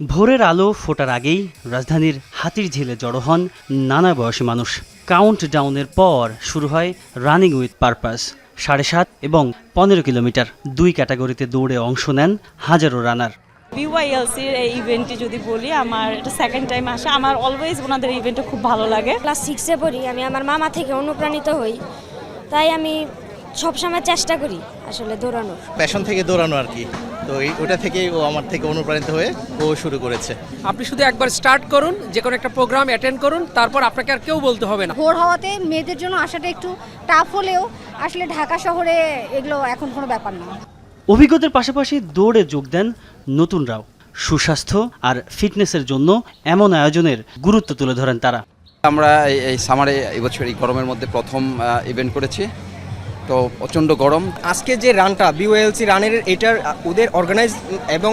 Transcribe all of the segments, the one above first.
ভোরের আলো ফোটার আগেই রাজধানীর হাতিরঝিলে জড়ো হন নানা বয়সী মানুষ। কাউন্টডাউনের পর শুরু হয় রানিং উইথ পারপাস। 7.5 এবং 15 কিলোমিটার 2 ক্যাটাগরিতে দৌড়ে অংশ নেন হাজারো রানার। BYLCর এই ইভেন্টে যদি বলি, আমার এটা সেকেন্ড টাইম আসা। আমার অলওয়েজ ওনাদের ইভেন্টে খুব ভালো লাগে। ক্লাস 6-এ পড়ি, আমি আমার মামা থেকে অনুপ্রাণিত হই, তাই আমি সবসময় চেষ্টা করি আসলে দৌড়ানোর। প্যাশন থেকে দৌড়ানো আর কি, তো ওটা থেকেই ও আমার থেকে অনুপ্রাণিত হয়ে ও শুরু করেছে। আপনি শুধু একবার স্টার্ট করুন, যে কোনো একটা প্রোগ্রাম অ্যাটেন্ড করুন, তারপর আপনাকে আর কেউ বলতে হবে না। ভোর হওয়াতে মেয়েদের জন্য আসাটা একটু টাফ হলেও আসলে ঢাকা শহরে এগুলো এখন কোনো ব্যাপার না। অভিজ্ঞতার পাশাপাশি দৌড়ে যোগ দেন নতুনরাও। সুস্বাস্থ্য আর ফিটনেসের জন্য এমন আয়োজনের গুরুত্ব তুলে ধরেন তারা। আমরা এই সামারে এবছর এই গরমের মধ্যে প্রথম ইভেন্ট করেছি, তো প্রচণ্ড গরম। আজকে যে রানটা বিওএলসি রানের, এটার ওদের অর্গানাইজ এবং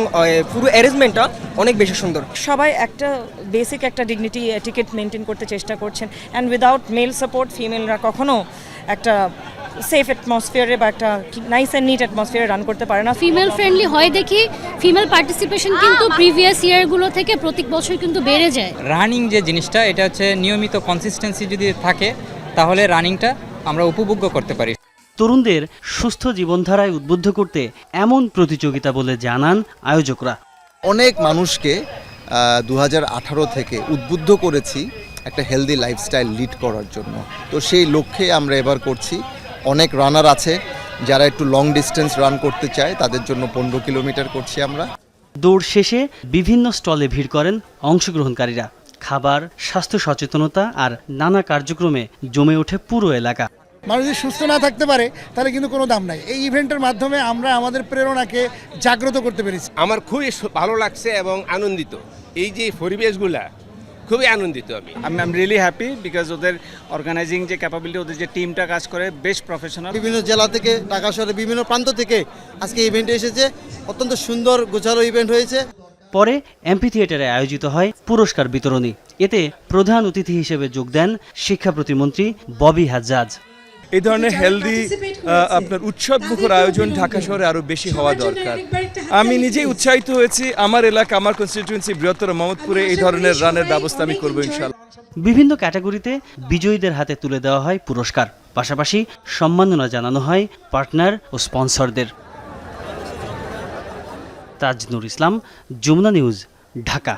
পুরো অ্যারেঞ্জমেন্টটা অনেক বেশি সুন্দর। সবাই একটা বেসিক একটা ডিগনিটি এটিকেট মেনটেন করতে চেষ্টা করছেন, অ্যান্ড উইদাউট মেল সাপোর্ট ফিমেলরা কখনো একটা সেফ অ্যাটমসফিয়ারে বা একটা নাইস অ্যান্ড নিট অ্যাটমসফিয়ারে রান করতে পারে না। ফিমেল ফ্রেন্ডলি হয় দেখি ফিমেল পার্টিসিপেশন কিন্তু প্রিভিয়াস ইয়ারগুলো থেকে প্রত্যেক বছর কিন্তু বেড়ে যায়। রানিং যে জিনিসটা, এটা হচ্ছে নিয়মিত কনসিস্টেন্সি যদি থাকে তাহলে রানিংটা আমরা উপভোগ্য করতে পারি। তরুণদের সুস্থ জীবনধারায় উদ্বুদ্ধ করতে এমন প্রতিযোগিতা বলে জানান আয়োজকরা। অনেক মানুষকে 2018 থেকে উদ্বুদ্ধ করেছি একটা হেলদি লাইফস্টাইল লিড করার জন্য, তো সেই লক্ষ্যে আমরা এবার করছি। অনেক রানার আছে যারা একটু লং ডিস্টেন্স রান করতে চায়, তাদের জন্য 15 কিলোমিটার করছি আমরা। দৌড় শেষে বিভিন্ন স্টলে ভিড় করেন অংশগ্রহণকারীরা। খাবার, স্বাস্থ্য সচেতনতা আর নানা কার্যক্রমে জমে ওঠে পুরো এলাকা। মানুষ যদি সুস্থ না থাকতে পারে তাহলে কিন্তু কোনো দাম নাই। এই ইভেন্টের মাধ্যমে আমরা আমাদের প্রেরণাকে জাগ্রত করতে পেরেছি। আমার খুবই ভালো লাগছে এবং আনন্দিত। এই যে পরিবেশগুলা খুবই আনন্দিত আমি। আই রিয়েলি হ্যাপি বিকজ ওদের অর্গানাইজিং যে ক্যাপাবিলিটি, ওদের যে টিমটা কাজ করে বেশ প্রফেশনাল। বিভিন্ন জেলা থেকে, ঢাকা শহরের বিভিন্ন প্রান্ত থেকে আজকে ইভেন্টে এসেছে। অত্যন্ত সুন্দর গোছালো ইভেন্ট হয়েছে। পরে এমপি থিয়েটারে আয়োজিত হয় পুরস্কার বিতরণী। এতে প্রধান অতিথি হিসেবে যোগ দেন শিক্ষা প্রতিমন্ত্রী ববি হাজ্জাজ। এই ধরনের হেলদি আপনার উৎসব মুখর আয়োজন ঢাকা শহরে আরো বেশি হওয়া দরকার। আমি নিজেই উৎসাহিত হয়েছি। আমার এলাকা, আমার কনস্টিটিউয়েন্সি বৃহত্তর মোহাম্মদপুরে এই ধরনের রানের ব্যবস্থা আমি করবো ইনশাআল্লাহ। বিভিন্ন ক্যাটাগরিতে বিজয়ীদের হাতে তুলে দেওয়া হয় পুরস্কার। পাশাপাশি সম্মাননা জানানো হয় পার্টনার ও স্পন্সরদের। তাজনুর ইসলাম, যমুনা নিউজ, ঢাকা।